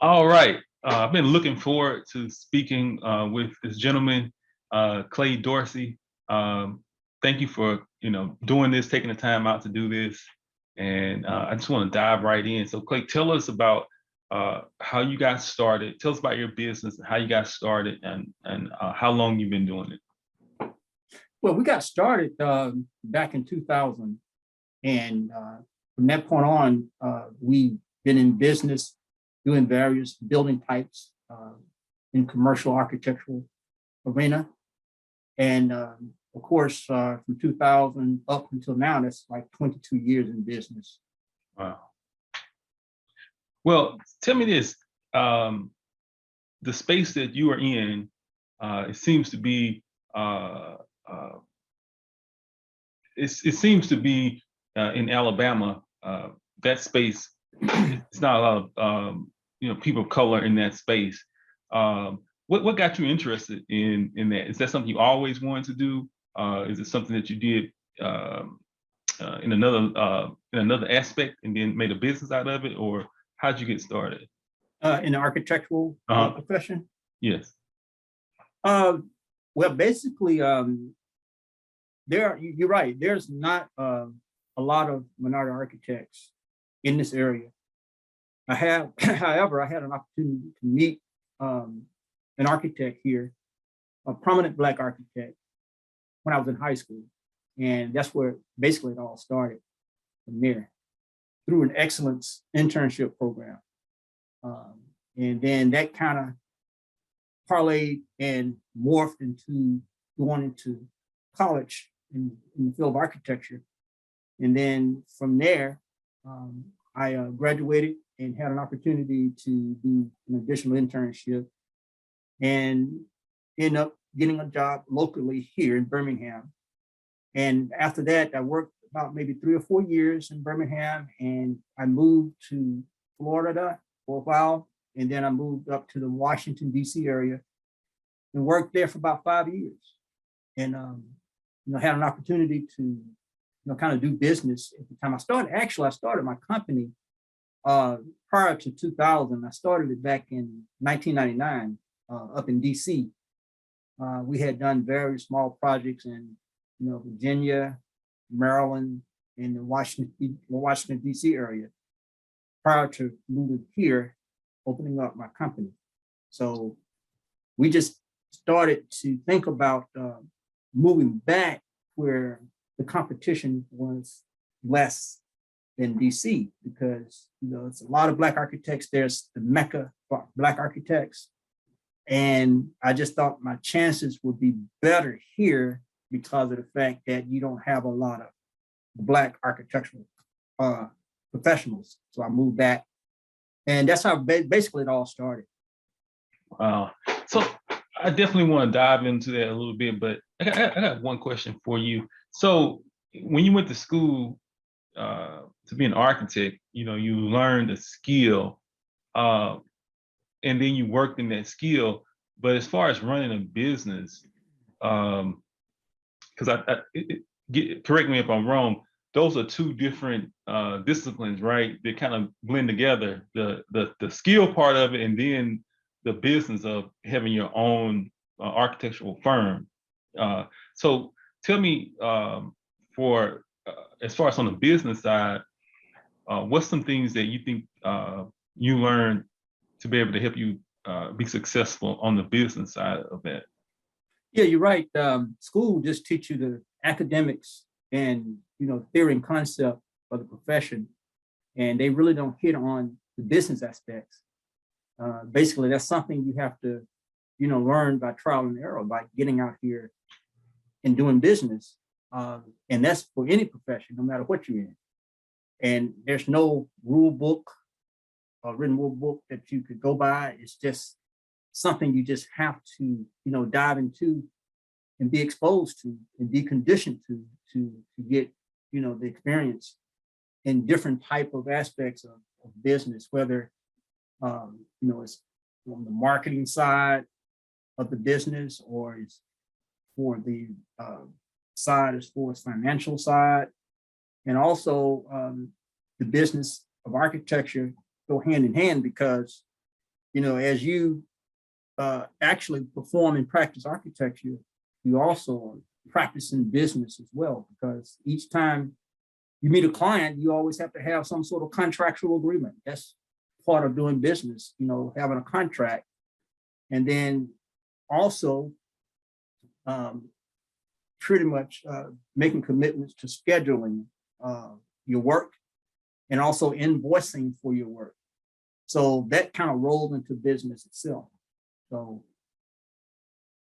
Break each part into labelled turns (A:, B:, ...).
A: All right. I've been looking forward to speaking with this gentleman, Clay Dorsey. Um, Thank you for doing this, taking the time out to do this, and I just want to dive right in. So, Clay, tell us about how you got started. Tell us about your business and how you got started, and how long you've been doing it.
B: Well, we got started back in 2000, and from that point on, we've been in business doing various building types in commercial architectural arena. And of course, from 2000 up until now, that's like 22 years in business.
A: Wow. Well, tell me this: the space that you are in, it seems to be uh, it seems to be in Alabama. That space, it's not a lot of people of color in that space. What got you interested in that? Is that something you always wanted to do? Is it something that you did in another aspect and then made a business out of it, or how'd you get started?
B: In the architectural profession?
A: Yes.
B: Well, basically, you're right. There's not a lot of minority architects in this area. However, I had an opportunity to meet an architect here, a prominent Black architect, when I was in high school. And that's where basically it all started from there, through an excellence internship program. And then that kind of parlayed and morphed into going into college in the field of architecture. And then from there, I graduated and had an opportunity to do an additional internship and end up getting a job locally here in Birmingham. And after that, I worked about maybe 3 or 4 years in Birmingham, and I moved to Florida for a while. And then I moved up to the Washington, D.C. area and worked there for about 5 years. And had an opportunity to kind of do business at the time. I started my company prior to 2000. I started it back in 1999 up in DC. We had done very small projects in Virginia, Maryland, and the Washington DC area prior to moving here, opening up my company. So we just started to think about moving back where the competition was less than DC, because it's a lot of Black architects. There's the Mecca for Black architects. And I just thought my chances would be better here because of the fact that you don't have a lot of Black architectural professionals. So I moved back, and that's how basically it all started.
A: Wow. So I definitely want to dive into that a little bit, but I got one question for you. So when you went to school to be an architect, you learned a skill, and then you worked in that skill. But as far as running a business, because correct me if I'm wrong, those are two different disciplines, right? They kind of blend together, the skill part of it, and then the business of having your own architectural firm. So tell me, for as far as on the business side, what's some things that you think you learned to be able to help you be successful on the business side of that?
B: Yeah, you're right. School just teach you the academics and theory and concept of the profession, and they really don't hit on the business aspects. Basically, that's something you have to learn by trial and error, by getting out here and doing business. And that's for any profession, no matter what you're in. And there's no rule book or written rule book that you could go by. It's just something you just have to, dive into and be exposed to and be conditioned to get, the experience in different type of aspects of business, whether, it's on the marketing side of the business, or it's for the side as far as financial side. And also the business of architecture go hand in hand, because as you actually perform and practice architecture, you also are practicing business as well, because each time you meet a client, you always have to have some sort of contractual agreement. That's part of doing business, having a contract. And then also pretty much making commitments to scheduling your work and also invoicing for your work. So that kind of rolled into business itself. So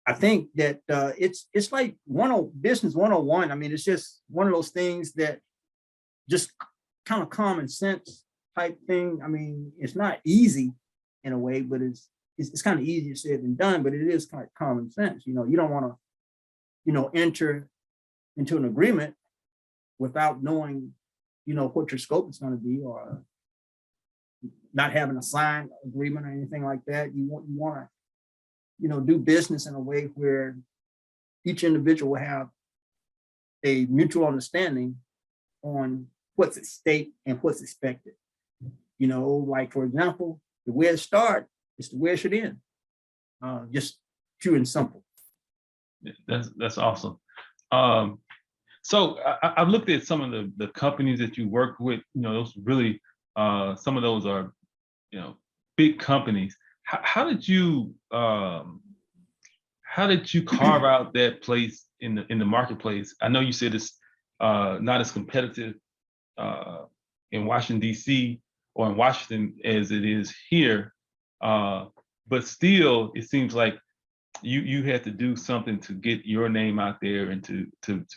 B: I think that it's like business 101. I mean, it's just one of those things that just kind of common sense type thing. I mean, it's not easy in a way, but it's kind of easier said than done, but it is kind of common sense. You don't want to, enter into an agreement without knowing, what your scope is going to be, or not having a signed agreement or anything like that. You want to, do business in a way where each individual will have a mutual understanding on what's at stake and what's expected. Like, for example, the way it starts is the way it should end. Just pure and simple.
A: That's awesome. So I've looked at some of the companies that you work with. Those really some of those are big companies. How did you carve out that place in the marketplace? I know you said it's not as competitive in Washington, D.C. or in Washington as it is here, but still it seems like you had to do something to get your name out there and to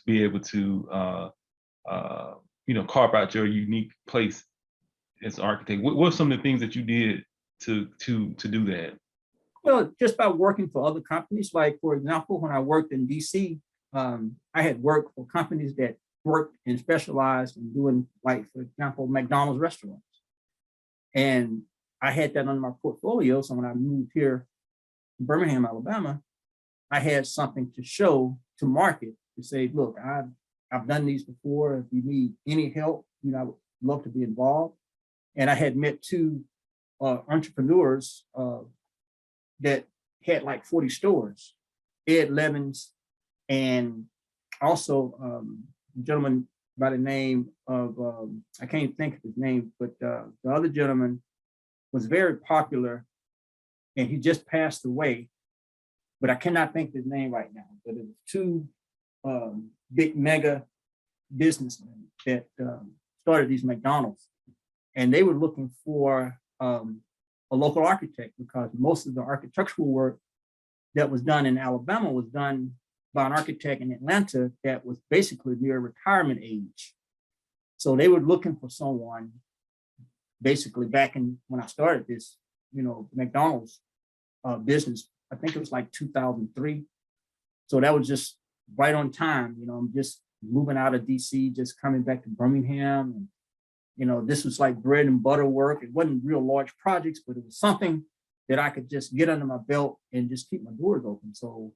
A: be able to carve out your unique place as an architect. What were some of the things that you did to do that?
B: Well, just by working for other companies. Like, for example, when I worked in DC, I had worked for companies that worked and specialized in doing, like, for example, McDonald's restaurants. And I had that on my portfolio. So when I moved here to Birmingham, Alabama, I had something to show to market, to say, look, I've done these before. If you need any help, I would love to be involved. And I had met two entrepreneurs that had like 40 stores, Ed Levins, and also a gentleman by the name of, I can't think of his name, but the other gentleman was very popular, and he just passed away, but I cannot think of his name right now. But it was two big mega businessmen that started these McDonald's, and they were looking for a local architect, because most of the architectural work that was done in Alabama was done by an architect in Atlanta that was basically near retirement age. So they were looking for someone, basically back in when I started this, McDonald's business. I think it was like 2003. So that was just right on time. I'm just moving out of DC, just coming back to Birmingham. And, this was like bread and butter work. It wasn't real large projects, but it was something that I could just get under my belt and just keep my doors open. So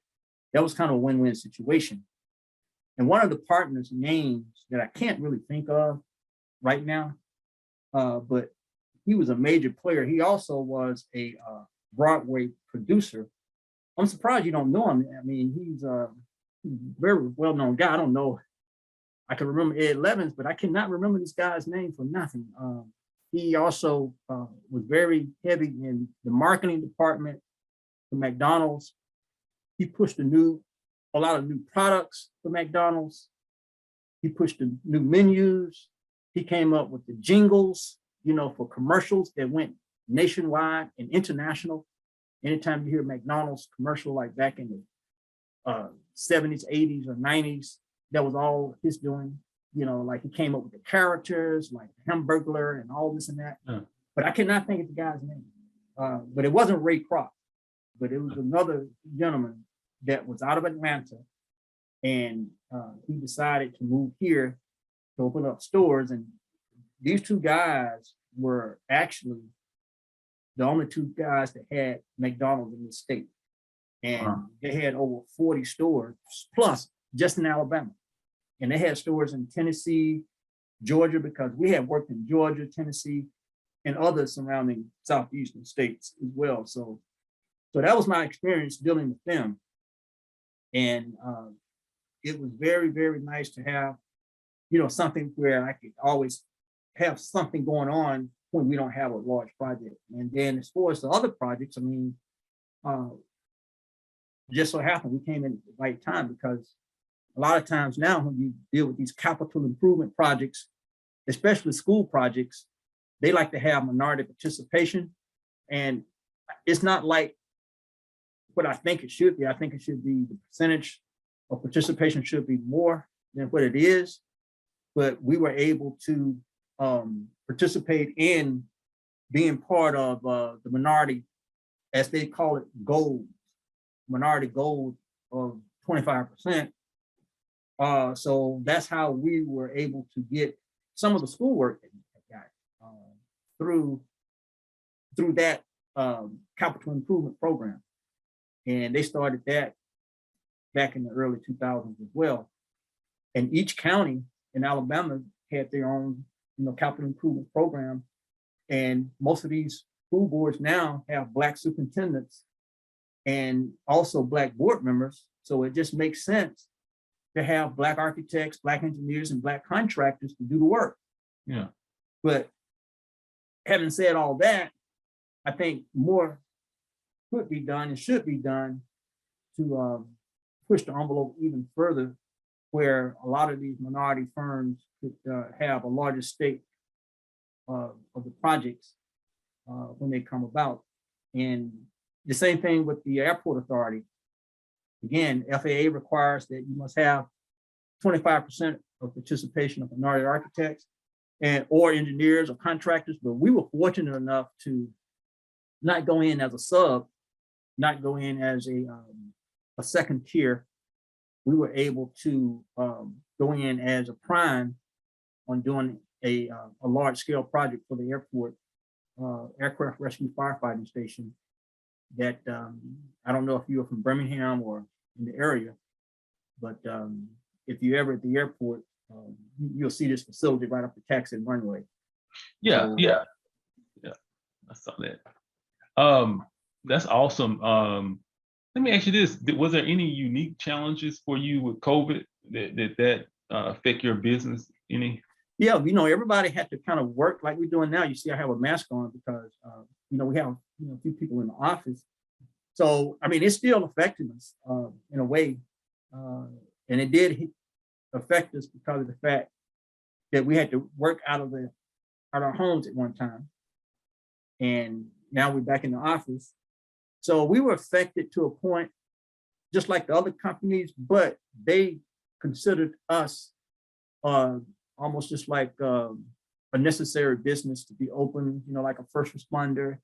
B: that was kind of a win-win situation. And one of the partners' names that I can't really think of right now, but he was a major player. He also was a Broadway producer. I'm surprised you don't know him. I mean, he's a very well-known guy. I don't know. I can remember Ed Levins, but I cannot remember this guy's name for nothing. He also was very heavy in the marketing department for McDonald's. He pushed a lot of new products for McDonald's. He pushed the new menus. He came up with the jingles, for commercials that went nationwide and international. Anytime you hear McDonald's commercial, like back in the 70s, 80s, or 90s, that was all his doing. Like he came up with the characters, like Hamburglar and all this and that. But I cannot think of the guy's name. But it wasn't Ray Kroc, but it was another gentleman that was out of Atlanta, and he decided to move here to open up stores. And these two guys were actually the only two guys that had McDonald's in the state. And they had over 40 stores plus just in Alabama. And they had stores in Tennessee, Georgia, because we had worked in Georgia, Tennessee, and other surrounding southeastern states as well. So that was my experience dealing with them. And it was very, very nice to have, something where I could always have something going on when we don't have a large project. And then as far as the other projects, I mean, just so happened we came in at the right time, because a lot of times now when you deal with these capital improvement projects, especially school projects, they like to have minority participation. And it's not like what I think it should be. I think it should be the percentage of participation should be more than what it is. But we were able to participate in being part of the minority, as they call it, gold, minority gold of 25%. So that's how we were able to get some of the schoolwork that we got through that capital improvement program. And they started that back in the early 2000s as well. And each county in Alabama had their own, capital improvement program. And most of these school boards now have Black superintendents and also Black board members. So it just makes sense to have Black architects, Black engineers, and Black contractors to do the work.
A: Yeah.
B: But having said all that, I think more could be done and should be done to push the envelope even further, where a lot of these minority firms could have a larger stake of the projects when they come about. And the same thing with the airport authority. Again, FAA requires that you must have 25% of participation of minority architects or engineers or contractors, but we were fortunate enough to not go in as a sub, not go in as a second tier. We were able to go in as a prime on doing a large scale project for the airport aircraft rescue firefighting station that I don't know if you're from Birmingham or in the area, but if you're ever at the airport, you'll see this facility right off the taxi and runway.
A: Yeah,
B: So,
A: yeah, I saw that. That's awesome. Let me ask you this: was there any unique challenges for you with COVID that affect your business any?
B: Yeah, everybody had to kind of work like we're doing now. You see, I have a mask on because we have a few people in the office. So I mean, it's still affecting us in a way, and it did affect us because of the fact that we had to work out of our homes at one time, and now we're back in the office. So we were affected to a point, just like the other companies, but they considered us almost just like a necessary business to be open, like a first responder.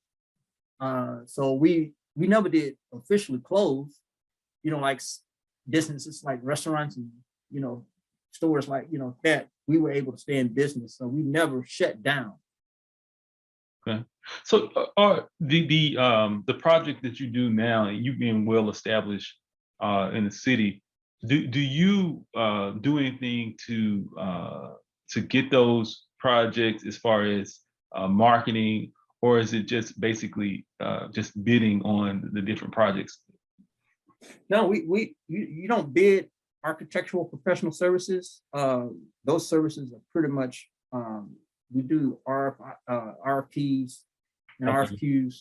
B: So we never did officially close, like businesses like restaurants and, stores like, that we were able to stay in business. So we never shut down.
A: Okay. So the project that you do now, and you being well established in the city, do you do anything to get those projects as far as marketing, or is it just basically just bidding on the different projects?
B: No, you don't bid architectural professional services. Those services are pretty much we do RFPs and RFQs,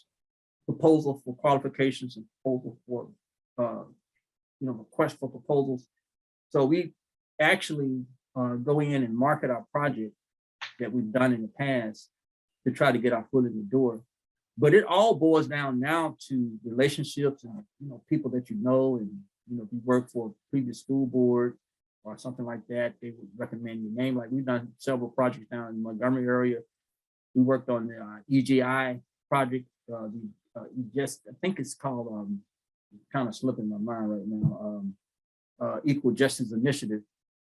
B: proposal for qualifications and proposal for request for proposals. So we actually go in and market our project that we've done in the past to try to get our foot in the door. But it all boils down now to relationships and people that and if you work for a previous school board or something like that, they would recommend your name. Like we've done several projects down in the Montgomery area. We worked on the EGI project. I think it's called, kind of slipping my mind right now, Equal Justice Initiative.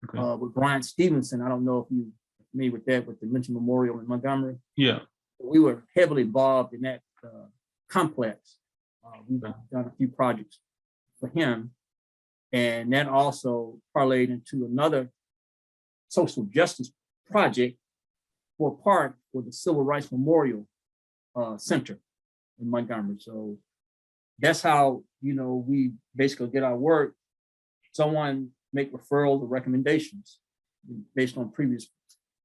B: Okay. With Brian Stevenson. I don't know if you're familiar with that, with the Lynching Memorial in Montgomery.
A: Yeah.
B: We were heavily involved in that complex. We've done a few projects for him. And that also parlayed into another social justice project for a park for the Civil Rights Memorial center in Montgomery. So that's how, we basically get our work. Someone make referrals or recommendations based on previous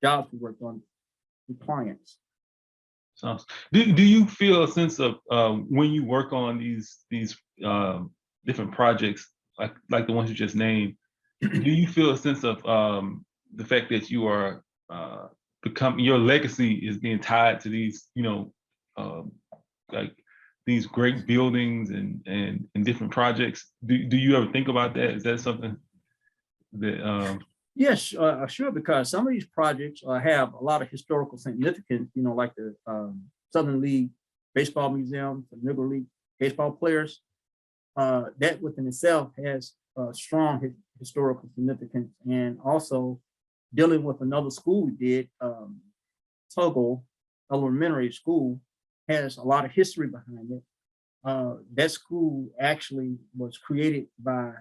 B: jobs we worked on with clients.
A: So, do you feel a sense of when you work on these different projects like the ones you just named? Do you feel a sense of the fact that you are your legacy is being tied to these, like these great buildings and different projects? Do you ever think about that? Is that something that
B: Yes, sure, because some of these projects have a lot of historical significance, like the Southern League Baseball Museum, the Negro League baseball players. That within itself has strong historical significance. And also dealing with another school we did, Tuggle Elementary School, has a lot of history behind it. That school actually was created by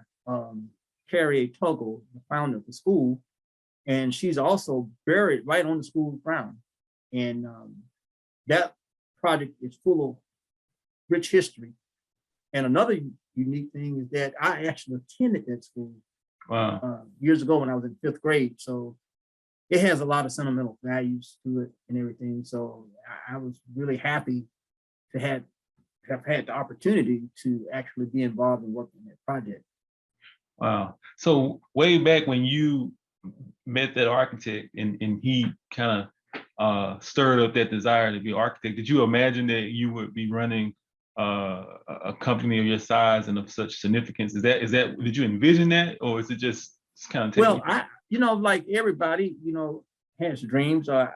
B: Carrie Tuggle, the founder of the school, and she's also buried right on the school ground. And that project is full of rich history. And another unique thing is that I actually attended that school years ago when I was in 5th grade. So it has a lot of sentimental values to it and everything. So I was really happy to have had the opportunity to actually be involved in working on that project.
A: Wow. So way back when you met that architect and he kind of stirred up that desire to be an architect, did you imagine that you would be running a company of your size and of such significance? Is that did you envision that, or is it just kind of
B: well, like everybody, has dreams. I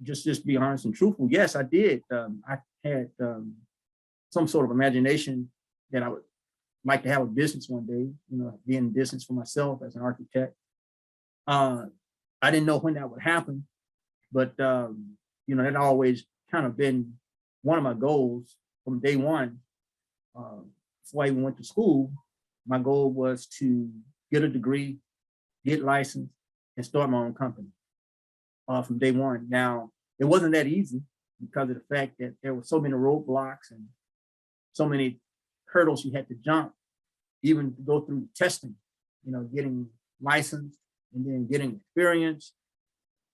B: just be honest and truthful. Yes, I did. I had some sort of imagination that I would like to have a business one day, be in business for myself as an architect. I didn't know when that would happen, but that always kind of been one of my goals from day one. Before I even went to school, my goal was to get a degree, get licensed, and start my own company from day one. Now, it wasn't that easy because of the fact that there were so many roadblocks and so many hurdles you had to jump, even to go through testing, getting licensed and then getting experience.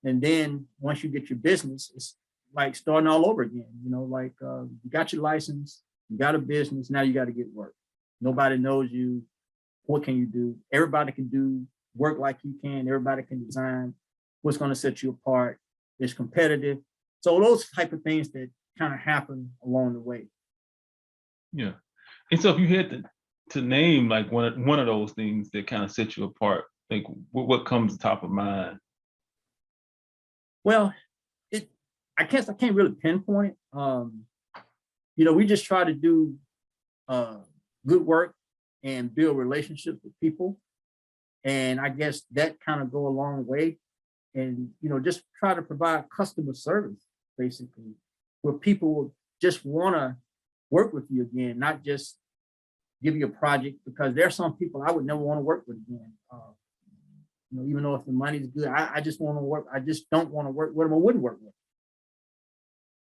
B: And then once you get your business, it's like starting all over again. You got your license, you got a business, now you got to get work. Nobody knows you. What can you do? Everybody can do work like you can. Everybody can design what's going to set you apart. It's competitive. So those type of things that kind of happen along the way.
A: Yeah. And so if you had to name like one of those things that kind of set you apart, like what comes to top of mind?
B: Well, I can't really pinpoint it. We just try to do good work and build relationships with people. And I guess that kind of go a long way. And, just try to provide customer service, basically, where people will just want to work with you again, not just give you a project, because there are some people I would never want to work with again. Even though if the money's good, I just want to work. I just don't want to work with them. I wouldn't work with them.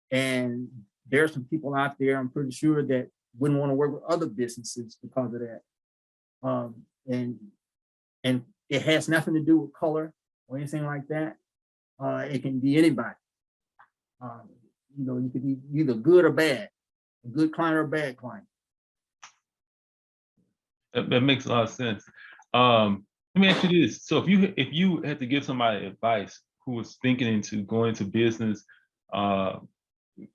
B: And there's some people out there, I'm pretty sure, that wouldn't want to work with other businesses because of that. And it has nothing to do with color or anything like that. It can be anybody. You could be either good or bad, a good client or a bad client.
A: That makes a lot of sense. Let me ask you this. So if you had to give somebody advice who was thinking into going into business,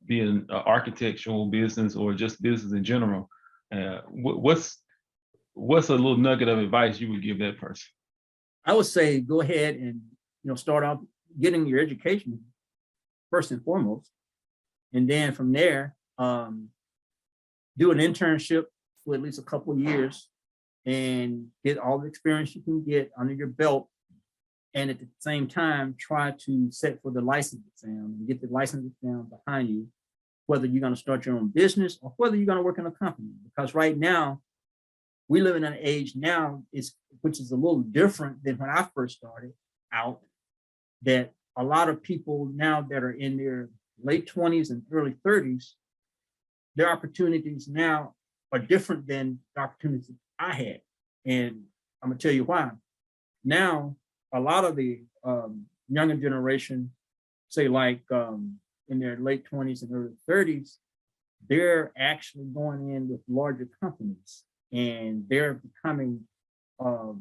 A: being an architectural business or just business in general, what's a little nugget of advice you would give that person?
B: I would say go ahead and start off getting your education first and foremost, and then from there do an internship for at least a couple of years and get all the experience you can get under your belt, and at the same time try to set for the license exam and get the license exam behind you, whether you're going to start your own business or whether you're going to work in a company. Because right now we live in an age now which is a little different than when I first started out, that a lot of people now that are in their late 20s and early 30s, their opportunities now are different than the opportunities I had. And I'm gonna tell you why. Now, a lot of the younger generation, say like in their late 20s and early 30s, they're actually going in with larger companies and they're becoming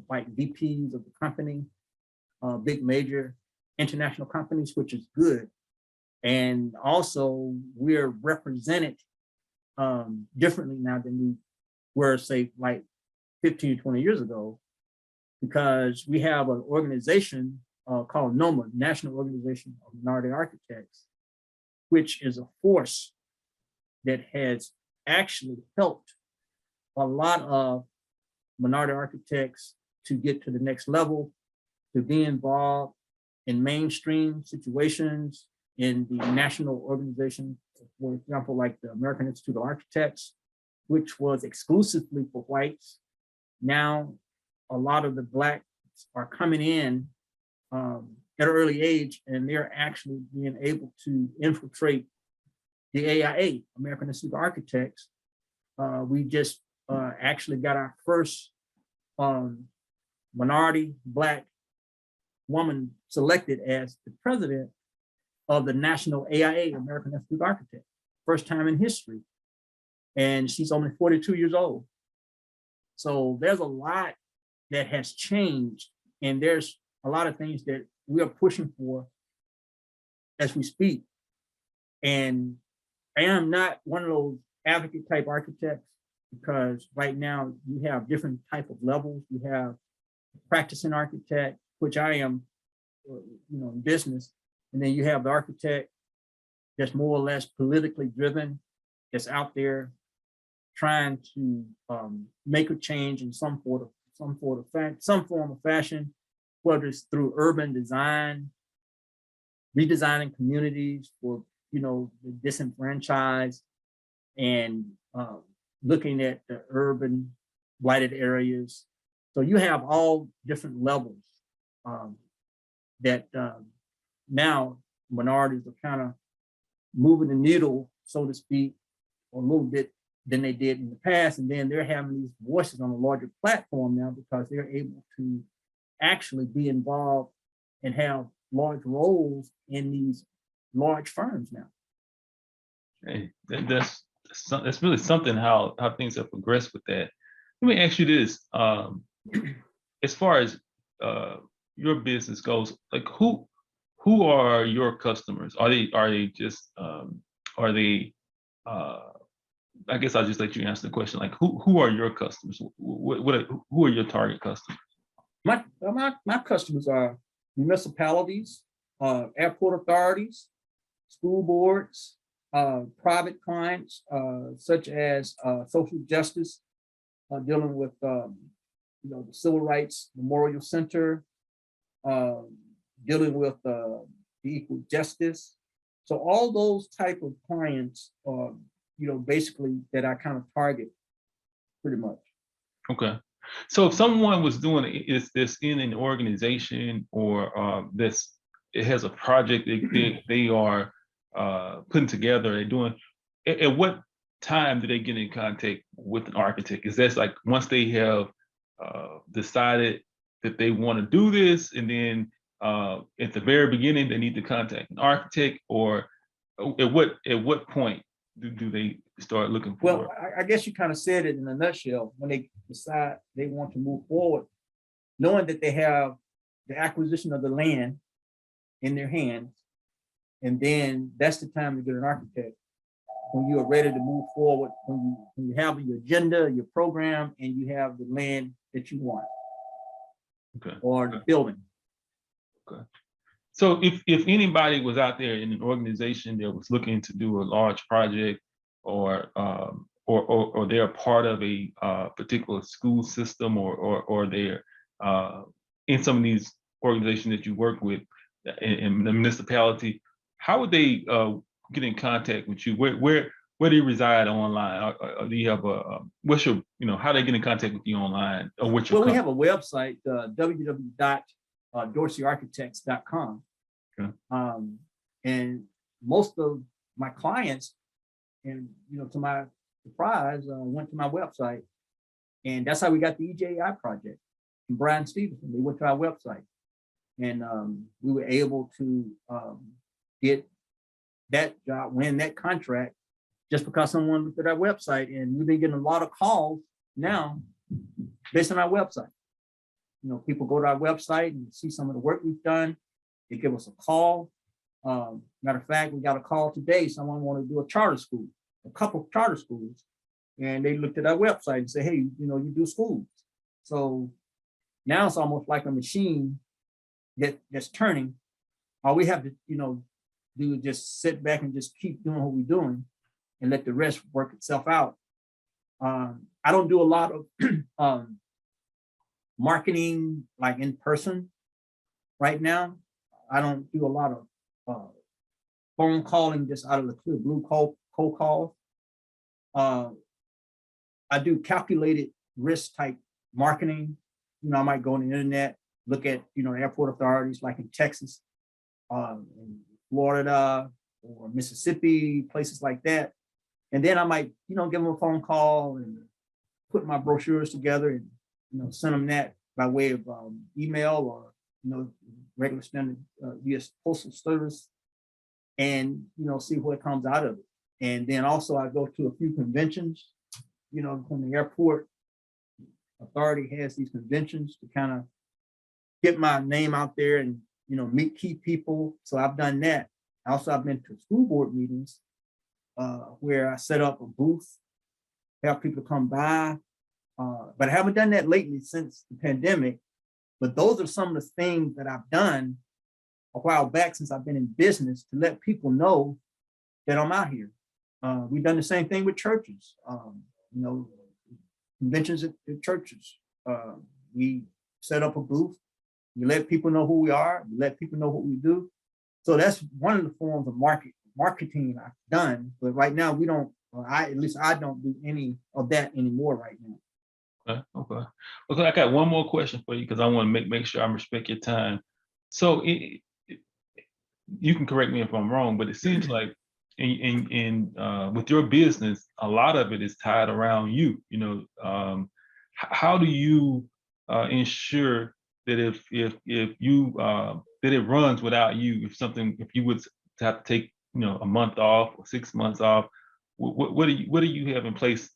B: like VPs of the company, big major international companies, which is good. And also we're represented differently now than we were, say, like 15 or 20 years ago, because we have an organization called NOMA, National Organization of Minority Architects, which is a force that has actually helped a lot of minority architects to get to the next level, to be involved in mainstream situations in the national organization, for example, like the American Institute of Architects, which was exclusively for whites. Now, a lot of the Blacks are coming in at an early age, and they're actually being able to infiltrate the AIA, American Institute of Architects. We just actually got our first minority Black woman selected as the president of the national AIA, American Institute of Architects, first time in history. And she's only 42 years old. So there's a lot that has changed, and there's a lot of things that we are pushing for as we speak. And I am not one of those advocate type architects, because right now you have different type of levels. You have practicing architect, which I am, in business. And then you have the architect that's more or less politically driven, that's out there trying to make a change in some form of fashion, whether it's through urban design, redesigning communities for the disenfranchised, and looking at the urban blighted areas. So you have all different levels that now minorities are kind of moving the needle, so to speak, a little bit than they did in the past. And then they're having these voices on a larger platform now, because they're able to actually be involved and have large roles in these large firms now.
A: Hey, that's really something how things have progressed with that. Let me ask you this: as far as your business goes, like who are your customers? Are they just I guess I'll just let you answer the question. Like who are your customers? Who are your target customers?
B: My customers are municipalities, airport authorities, school boards, private clients, such as social justice, dealing with the Civil Rights Memorial Center, dealing with the equal justice. So all those type of clients, basically that I kind of target pretty much.
A: Okay. So if someone was doing this in an organization, or it has a project they are putting together, they're doing, at what time do they get in contact with an architect? Is that like once they have decided that they want to do this, and then at the very beginning they need to contact an architect, or at what point do they start looking for?
B: Well, I guess you kind of said it in a nutshell. When they decide they want to move forward, knowing that they have the acquisition of the land in their hands, and then that's the time to get an architect. When you are ready to move forward, when you have your agenda, your program, and you have the land that you want,
A: okay,
B: or the building.
A: Okay. So if anybody was out there in an organization that was looking to do a large project, or they're part of a particular school system, or they're in some of these organizations that you work with in the municipality, how would they get in contact with you? Where do you reside online? Or do you have what's your, how do they get in contact with you online? Or what's your
B: we have a website, www.dorseyarchitects.com.
A: Okay.
B: And most of my clients, and to my surprise, went to my website, and that's how we got the EJI project. And Brian Stevenson, they went to our website, and we were able to get that job, win that contract, just because someone looked at our website. And we've been getting a lot of calls now based on our website. People go to our website and see some of the work we've done. They give us a call. Matter of fact, we got a call today. Someone wanted to do a charter school, a couple of charter schools, and they looked at our website and said, "Hey, you do schools." So now it's almost like a machine that's turning. All we have to, do is just sit back and just keep doing what we're doing, and let the rest work itself out. I don't do a lot of marketing like in person right now. I don't do a lot of phone calling just out of the clear blue, cold calls. I do calculated risk type marketing. I might go on the internet, look at airport authorities like in Texas, in Florida or Mississippi, places like that. And then I might, give them a phone call and put my brochures together and, send them that by way of email or, regular standard US Postal Service, and, see what comes out of it. And then also I go to a few conventions, from the airport authority has these conventions to kind of get my name out there and, meet key people. So I've done that. Also, I've been to school board meetings where I set up a booth, have people come by, but I haven't done that lately since the pandemic. But those are some of the things that I've done a while back since I've been in business to let people know that I'm out here. We've done the same thing with churches, conventions at churches. We set up a booth. We let people know who we are. We let people know what we do. So that's one of the forms of marketing I've done. But right now we don't, at least I don't do any of that anymore right now.
A: Okay. I got one more question for you because I want to make sure I respect your time. So you can correct me if I'm wrong, but it seems like with your business, a lot of it is tied around you. How do you ensure that if you that it runs without you? If you would have to take a month off or 6 months off, what do you have in place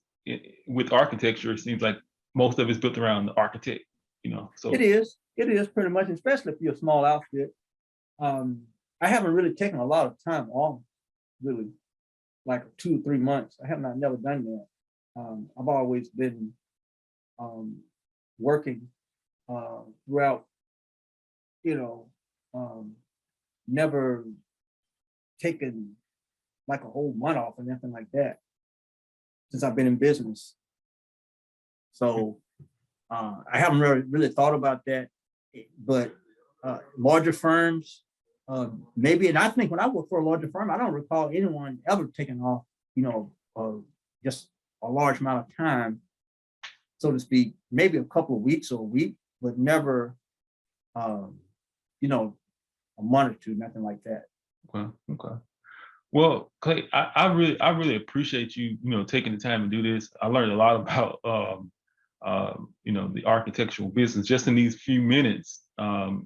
A: with architecture? It seems like most of it's built around the architect. So
B: it is pretty much, especially if you're a small outfit. I haven't really taken a lot of time off, really, like 2 or 3 months. I have never done that. I've always been working throughout, never taken like a whole month off or nothing like that since I've been in business. So I haven't really thought about that, but larger firms, maybe, and I think when I worked for a larger firm, I don't recall anyone ever taking off, just a large amount of time, so to speak, maybe a couple of weeks or a week, but never, a month or two, nothing like that.
A: Okay. Well, Clay, I really appreciate you, taking the time to do this. I learned a lot about, the architectural business just in these few minutes.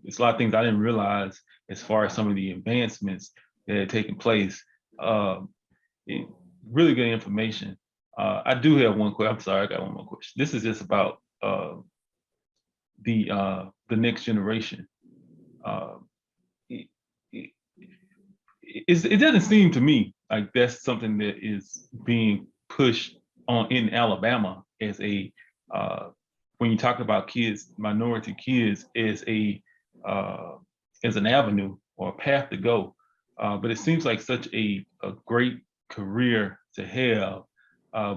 A: It's a lot of things I didn't realize as far as some of the advancements that had taken place. Really good information. I do have one question. I'm sorry, I got one more question. This is just about the next generation. It doesn't seem to me like that's something that is being pushed on in Alabama as a when you talk about kids, minority kids, as an avenue or a path to go. But it seems like such a great career to have.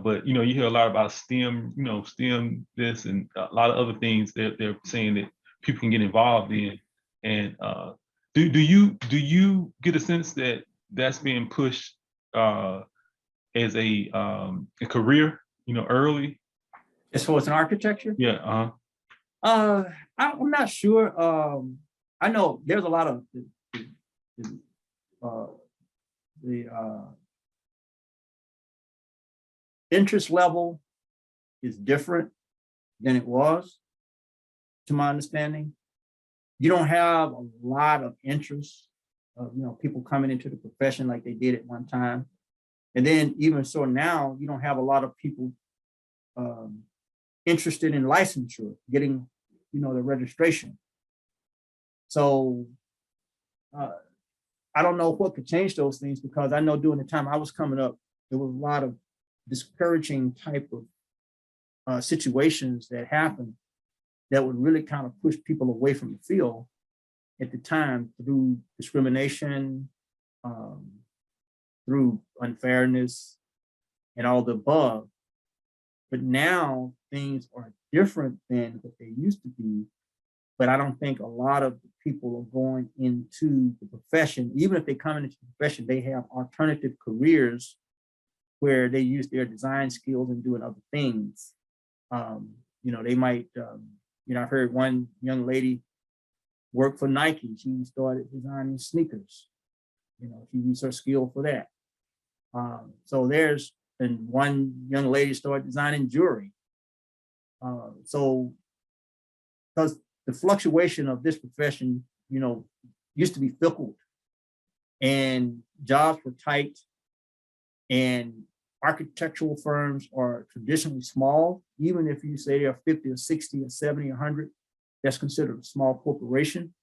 A: But you hear a lot about STEM, STEM this and a lot of other things that they're saying that people can get involved in. And do you get a sense that that's being pushed as a career, early?
B: As far as an architecture?
A: Yeah.
B: I'm not sure. I know there's a lot of the interest level is different than it was, to my understanding. You don't have a lot of interest of, people coming into the profession like they did at one time. And then even so now, you don't have a lot of people interested in licensure, getting, the registration. So I don't know what could change those things, because I know during the time I was coming up, there was a lot of discouraging type of situations that happened that would really kind of push people away from the field at the time, through discrimination, through unfairness, and all the above. But now things are different than what they used to be. But I don't think a lot of people are going into the profession. Even if they come into the profession, they have alternative careers where they use their design skills and doing other things. They might, I heard one young lady work for Nike. She started designing sneakers. She used her skill for that. And one young lady started designing jewelry. So, because the fluctuation of this profession, used to be fickle, and jobs were tight, and architectural firms are traditionally small. Even if you say they're 50 or 60 or 70 or 100, that's considered a small corporation.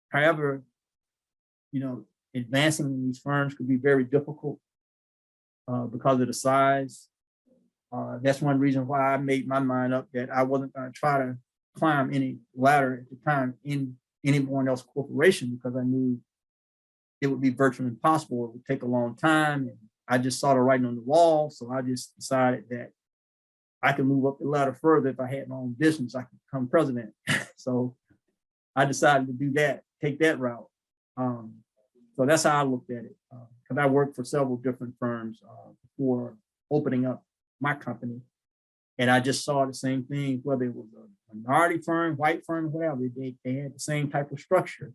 B: However, advancing in these firms could be very difficult because of the size. That's one reason why I made my mind up that I wasn't going to try to climb any ladder at the time in anyone else's corporation, because I knew it would be virtually impossible. It would take a long time. And I just saw the writing on the wall. So I just decided that I could move up the ladder further. If I had my own business, I could become president. So I decided to do that, take that route. So that's how I looked at it. Because I worked for several different firms before opening up my company. And I just saw the same thing, whether it was a minority firm, white firm, whatever, they had the same type of structure.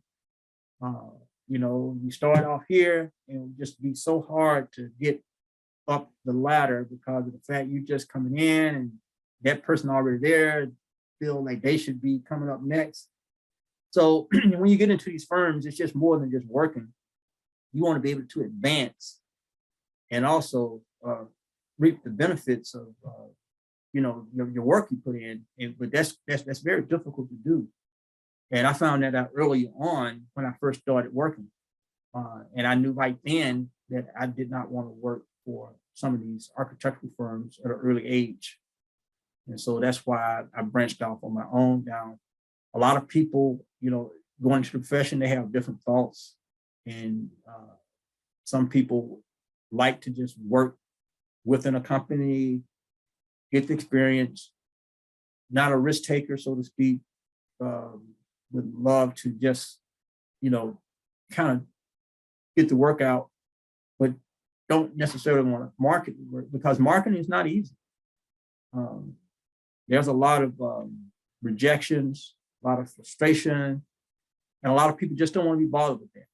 B: You start off here, and it would just be so hard to get up the ladder because of the fact you just coming in, and that person already there feel like they should be coming up next. So when you get into these firms, it's just more than just working. You want to be able to advance and also reap the benefits of your work you put in. But that's very difficult to do. And I found that out early on when I first started working. And I knew right then that I did not want to work for some of these architectural firms at an early age. And so that's why I branched off on my own. Now, a lot of people, going into the profession, they have different thoughts. And some people like to just work within a company, get the experience, not a risk taker, so to speak. Would love to just, kind of get the work out, but don't necessarily want to market the work, because marketing is not easy. There's a lot of rejections, a lot of frustration, and a lot of people just don't want to be bothered with that.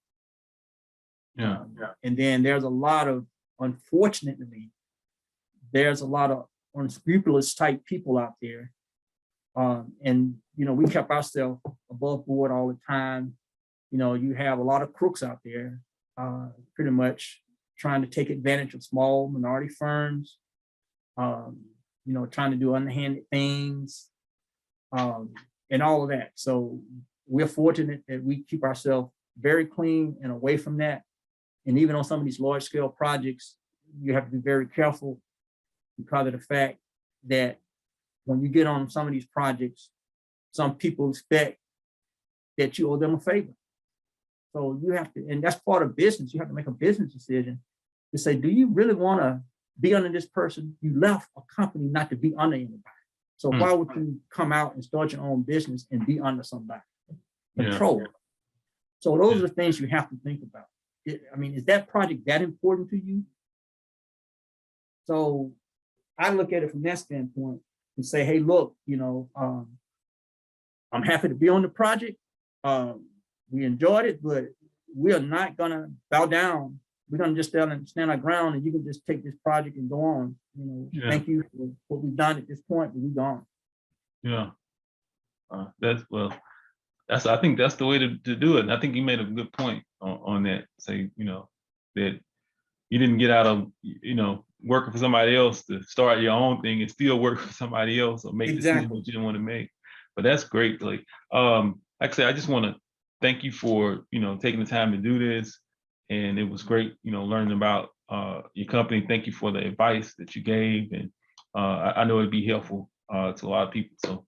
A: Yeah.
B: And then there's a lot of, unfortunately, there's a lot of unscrupulous type people out there. And we kept ourselves above board all the time. You have a lot of crooks out there, pretty much trying to take advantage of small minority firms, trying to do underhanded things, and all of that. So we're fortunate that we keep ourselves very clean and away from that. And even on some of these large scale projects, you have to be very careful because of the fact that when you get on some of these projects, some people expect that you owe them a favor. So you have to, and that's part of business. You have to make a business decision to say, do you really want to be under this person? You left a company not to be under anybody. So why would you come out and start your own business and be under somebody? Control. So those are the things you have to think about. Is that project that important to you? So I look at it from that standpoint and say, hey, look, I'm happy to be on the project. We enjoyed it, but we are not going to bow down we're gonna just stand our ground, and you can just take this project and go on. You know,
A: Yeah.
B: thank you for what we've done at this point, but we're gone.
A: Yeah. I think that's the way to do it. And I think you made a good point on that. Say, you know, that you didn't get out of, you know, working for somebody else to start your own thing and still work for somebody else or make decisions
B: Exactly.
A: that you didn't want to make. But that's great. Like I said, I just want to thank you for, you know, taking the time to do this. And it was great, you know, learning about your company. Thank you for the advice that you gave. And I know it'd be helpful to a lot of people. So